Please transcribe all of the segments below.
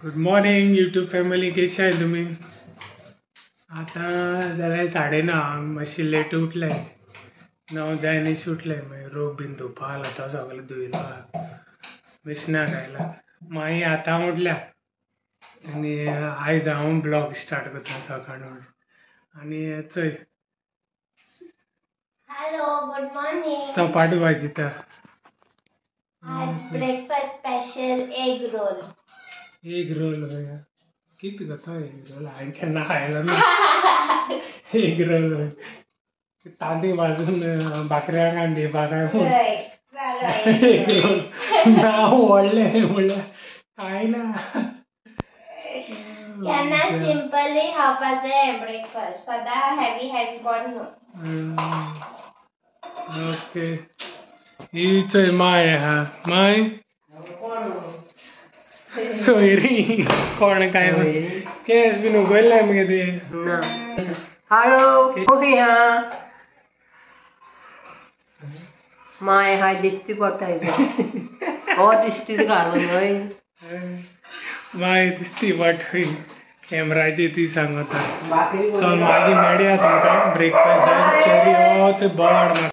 Good morning YouTube family, कशी आहे तुम्ही? आता जरा 9:30 मातशी लेट उठले. 9 जायनीश उठले. मागीर रोप बीन धुवपाक तो सगळें धुयला मिशना घायला. मागीर आतां उठल्या आनी आयज हांव ब्लॉग स्टार्ट करता सकाळी. आनी चोय हेलो, गुड मॉर्निंग. चपाटी भाजीता. आज breakfast special egg roll. Egg roll कित गो एग रोल? हांवें केन्ना खायला ना एग रोल. तांदूळ भाजून भाकऱ्या कांदी बागाय एग रोल नांव व्हडलें म्हणल्यार खायना. केन्ना सिंपली खावपाचें ब्रेकफास्ट, सदां हेवी कोण न्हू. ओके. ही चोय माय आहा. माय सोयरी कोण काय केस बीन उगयलाय मगे ते ना. हॅलो कोही हा माय हाय दिसती पडटा हो दिसती घालून हय माय दिसती वाट खंय कॅमेराची ती सांगता. चल मागीर मेळया तुमकां ब्रेकफास्ट जाय चेरी होच बोवाड मार.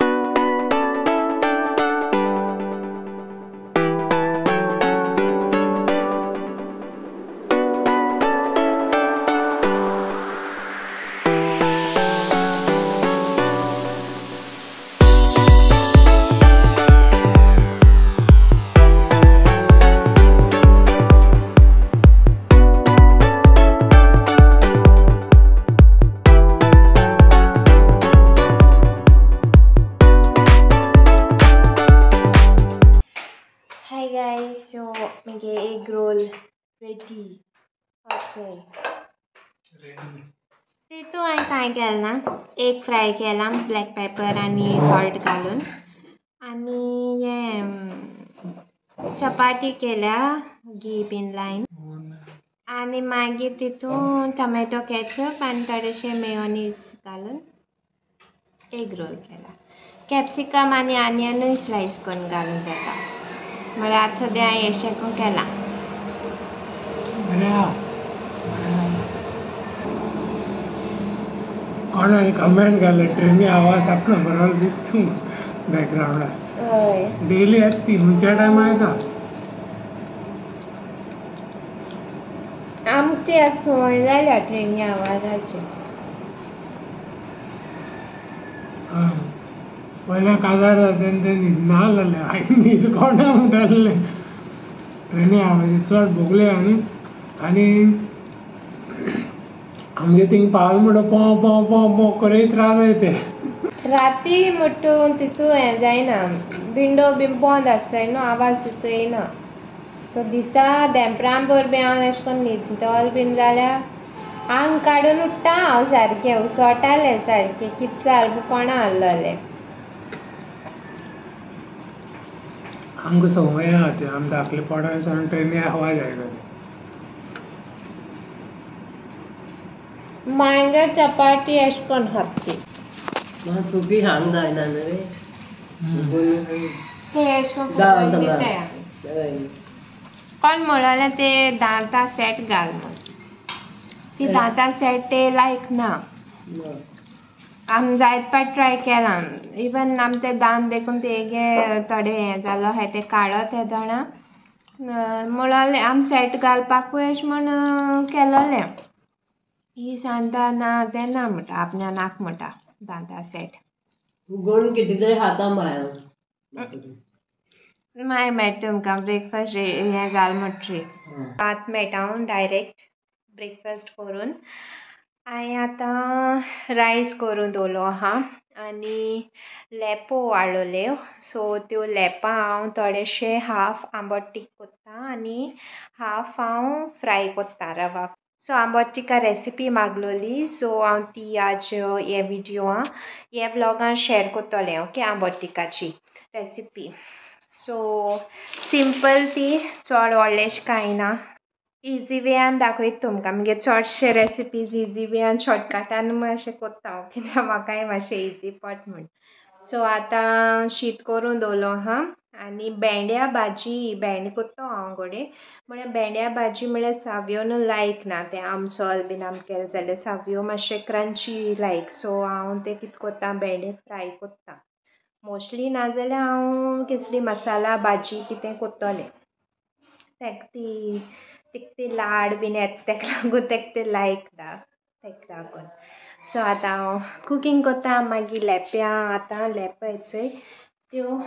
हाय गाइस, सो मगे एग रोल रेडी. तितू हांवें कांय केलें ना, एग फ्राय केला ब्लॅक पेपर आनी सॉल्ट घालून. आनी हे चपाती केल्या घी बीन लायन. आनी मागीर तितून टोमॅटो केचप आनी थोडेशें मेयोनीज घालून एग रोल केला. कॅप्सिकम आनी ऑनियनूय स्लायस करून घालून जाता. म्हळ्यार आतां सद्या हांवें हेशें केलां. कोणाने कमेंट घालें ट्रेनी आवाज आपणा बरोबर दिसता बॅकग्रावंडार. हय, डेली येता ती खंयच्या टायमा येता? आमच्या संवय जाल्या ट्रेनी आवाजाची. पयल्या काजार तेंचे न्हिदना जालें हांवें न्हीद कोणा म्हणटाले ट्रेनी आवाज चड भोगले आनी आमगे थिंग पावले म्हणटा पो करयत रावले ते. राती म्हणटून तितू हें जायना, विंडो बीन बंद आसताय न्हू, आवाज तितू येयना. सो दिसा देंपरां भर बी हांव अशें करून न्हिदतल बीन जाल्यार आंग काडून उठ्ठा हांव सारकें उसोटालें सारकें कितें जालें कोणा आहलोलें. आमकां संवय आहा ती आमी धाकलेपणा सावन ट्रेनी आवाज आयकता. मांयगे चपाती अशें करून खातली. म्हाका सुकी खावंक जायना रे. ते अशें करून फुगोवन दिताय आमी. कोण म्हणलें ते दांतां सेट घाल म्हूण. ती दांतां सेट ते लायक ना. आमी जायत पाट ट्राय केलां. इवन आमी ते दांत देखून तेगे थोडे हें जालो आहाय ते काडत येदोना म्हणलें आमी सेट घालपाकूय अशें म्हूण केलोलें. ही सांगता ना तें ना म्हणटा, आपणा नाक म्हणटा दांतां सेट. उगोवन कितें तरी खाता बाय. मागीर मेळटा तुमकां ब्रेकफास्ट हें जालें म्हणटरी. भात मेळटा डायरेक्ट ब्रेकफास्ट करून. हांवें आतां रायस करून दवरलो आहा आनी लेपो वाडलोल्यो. सो त्यो लेपां हांव थोडेशे हाफ आंबट तीख कोत्ता आनी हाफ हांव फ्राय कोत्ता रवा. सो आंबट तिका रेसिपी मागलोली, सो हांव ती आज हे विडियोआ हे ब्लॉगान शेअर कोत्तोलें. ओके, आंबट तिकाची रेसिपी. सो सिंपल ती, चड व्हडलेंशें कांय ना. इजी वेयान दाखयता तुमकां. मगे चडशे रेसिपीज इजी वेयान शॉर्टकटान अशें कोत्ता हांव, कित्याक म्हाकाय मातशें इजी पड म्हूण. सो आतां शीत करून दवरलो आहा आनी भेंड्या भाजी भेंडे कोत्तो हांव घोडे म्हळ्यार भेंड्या भाजी म्हळ्यार सावयो न्हू लायक ना तें आमसोल बीन आम केलें जाल्यार सावयो मातशें क्रंची लायक सो हांव तें कितें कोत्ता भेंडे फ्राय कोत्ता मोस्टली नाजाल्यार हांव कसली मसाला भाजी कितें कोत्तोलें ताका ती लाड बीन येता ताका लागून ताका तें लायक ना ताका लागून सो आतां हांव कुकींग कोत्ता मागीर लेप्यां आतां लेपो चोय त्यो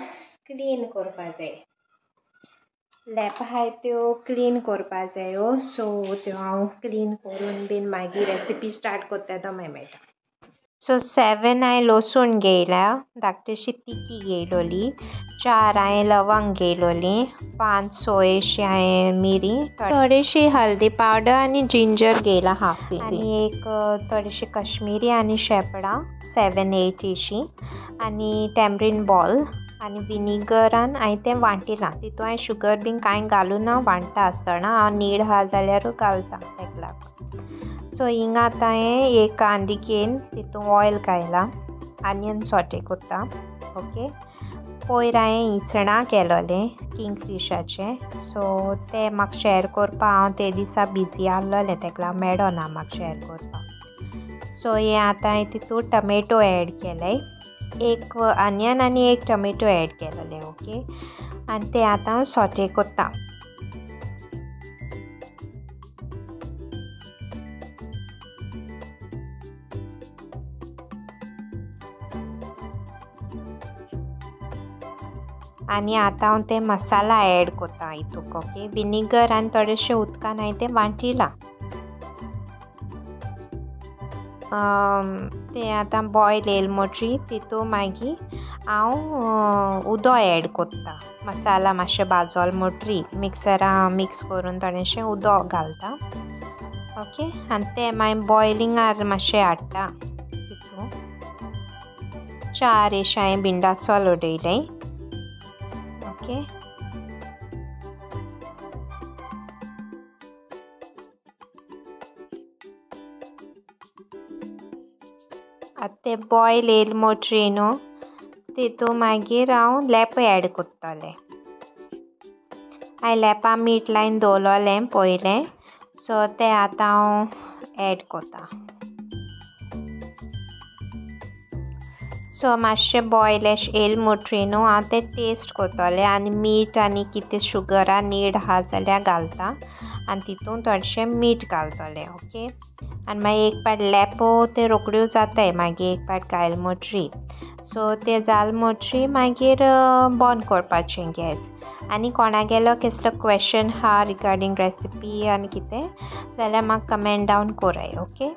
क्लीन कोरपा जाय लेपो आहाय त्यो क्लीन कोरपा जायो सो त्यो हांव क्लीन कोरून बीन मागीर रेसिपी स्टार्ट कोत्ता तो मागीर मेळटा सो 7 हांवें लसूण घेयल्या धाकटेशी तिकी घेयलोली 4 हांवें लवंग घेयलोली 5 सोयेशी हांवें मिरी थोडीशी हल्दी पावडर आनी जिंजर घेयला हाफ आनी एक थोडीशी कश्मीरी आनी शेपडां 7-8 अशी आनी टॅमरीन बॉल आनी विनिगरान हांवें तें वांटिलां तितून हांवें शुगर बीन कांय घालून हांव वांटता आसतना हांव नीड आहा जाल्यार घालता ताका लागून सो हिंगा आतां हांवें एक कांदी घेवन तितून ऑयल घायला आनियन सॉटे कोत्ता ओके पयर हांवें इसणां केलोलें किंगफिशाचें सो तें म्हाका शॅर कोरपा हांव ते दिसा बिजी आसलोलें ताका लागून मेळो ना म्हाका शॅर कोरपा सो हें आतां हांवें तितून टमॅटो एड केले एक आनियन आनी एक टमॅटो एड केलोलें ओके आनी तें आतां सॉटे कोत्ता आनी आतां हांव तें मसाला एड कोत्ता हितूक ओके विनिगर आनी थोडेशें उदकान हांवें तें वांटिलां तें आतां बॉयल येयल मोटरी तितून मागीर हांव उदो एड कोत्ता मसाला मातशें भाजोल मोटरी मिक्सरा मिक्स करून थोडेशें उदो घालता ओके आनी तें मागीर बॉयलिंगार मातशें हाडटा तितून 4 अशें हांवें भिंडासोल उडयलें ओके आतां तें बॉयल येयल मोटरी न्हू तितून मागीर हांव लेपो एड कोत्तोलें हांवें लेपा मीठ लायन दवरलोलें पयलें सो तें आतां हांव एड कोत्ता सो मातशें बॉयल येयल मोटरी न्हू हांव तें टेस्ट कोत्तोलें आनी मीठ आनी कितें शुगरा नीड आहा जाल्यार घालता आनी तितून थोडेशें मीठ घालतोलें ओके आनी मागीर एक पाट लेपो ते रोखड्यो जाताय मागीर एक पाट घायल मोटरी सो तें जाल मोटरी मागीर बंद करपाचें गॅस आनी कोणागेलो कसलो क्वेश्चन आहा रिगार्डींग रेसिपी आनी कितें जाल्यार म्हाका कमेंट डावन कोराय ओके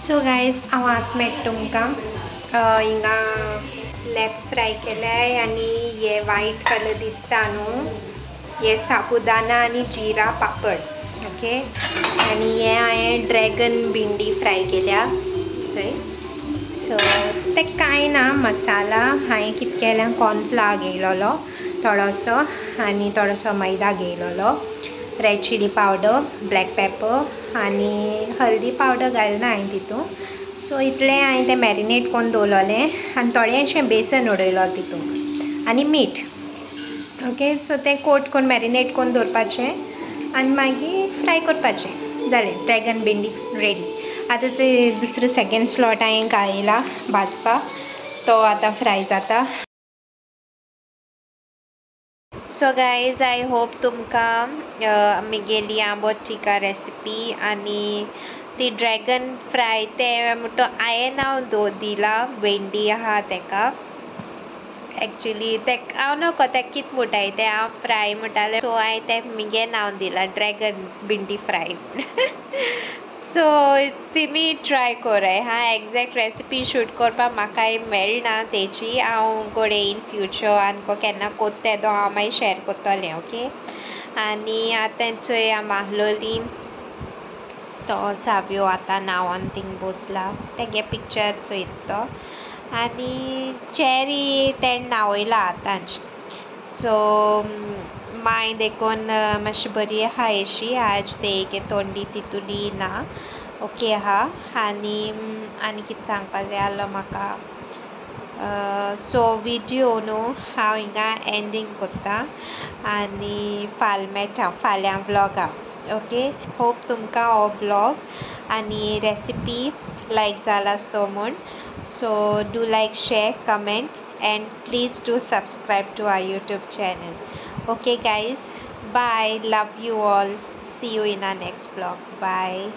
सो गायज हांव आतां मेळटा तुमकां हिंगा लेप फ्राय केल्याय आनी हे वायट कलर दिसता न्हू हे साबुदाना आनी जिरा पापड ओके आनी हे हांवें ड्रॅगन भिंडी फ्राय केल्या थंय सो तें कांय ना मसाला हांवें कितें केलें कॉर्नफ्लावर घेयलोलो थोडोसो आनी थोडोसो मैदा घेयलोलो red chilli powder black pepper आनी हल्दी पावडर घालना हांवें तितून सो इतलें हांवें तें मॅरिनेट करून दवरलोलें आनी थोडेंशें बेसन उडयलो तितून आनी मीठ ओके सो तें कोट करून मॅरिनेट करून दवरपाचें आनी मागीर फ्राय करपाचें जालें ड्रॅगन भिंडी रेडी आतां तें दुसरो सेकेंड स्लॉट हांवें घायला भाजपाक तो आतां फ्राय जाता सो गायज आय होप तुमकां आमगेली आंबट टिका रेसिपी आनी ती ड्रॅगन फ्राय तें म्हणटा हांवें नांव दिला भेंडी आहा तेका एक्चुली तेका हांव नकळो तेका कितें म्हणटाय तें हांव फ्राय म्हणटालें सो हांवें तें म्हजें नांव दिलां ड्रॅगन भिंडी फ्राय सो तुमी ट्राय कोराय हा एग्जॅक्ट रेसिपी शूट करपाक म्हाकाय मेळना तेची हांव गोडे इन फ्युचर आनी केन्ना कोत्ता तो हांव मागीर शॅर कोत्तोलें ओके आनी आतां चोय हांव आहलोली तो सावयो आतां नांवान थिंग बसला तेगे पिक्चर चोयत तो आनी चॅरी तें नावयला आतांच सो माय देखून मातशी बरी आहा अशी आज ते एक तोंडी तितुली ना ओके आहा आनी कितें सांगपाक जाय आसलो म्हाका सो विडियो न्हू हांव हिंगा एंडींग कोत्ता आनी फाल्यां व्लॉगा ओके होप तुमकां हो व्लॉग आनी रेसिपी लायक जाला आसतो म्हूण so do like share comment and please do subscribe to our YouTube channel. Okay guys, bye, love you all, see you in our next vlog, bye.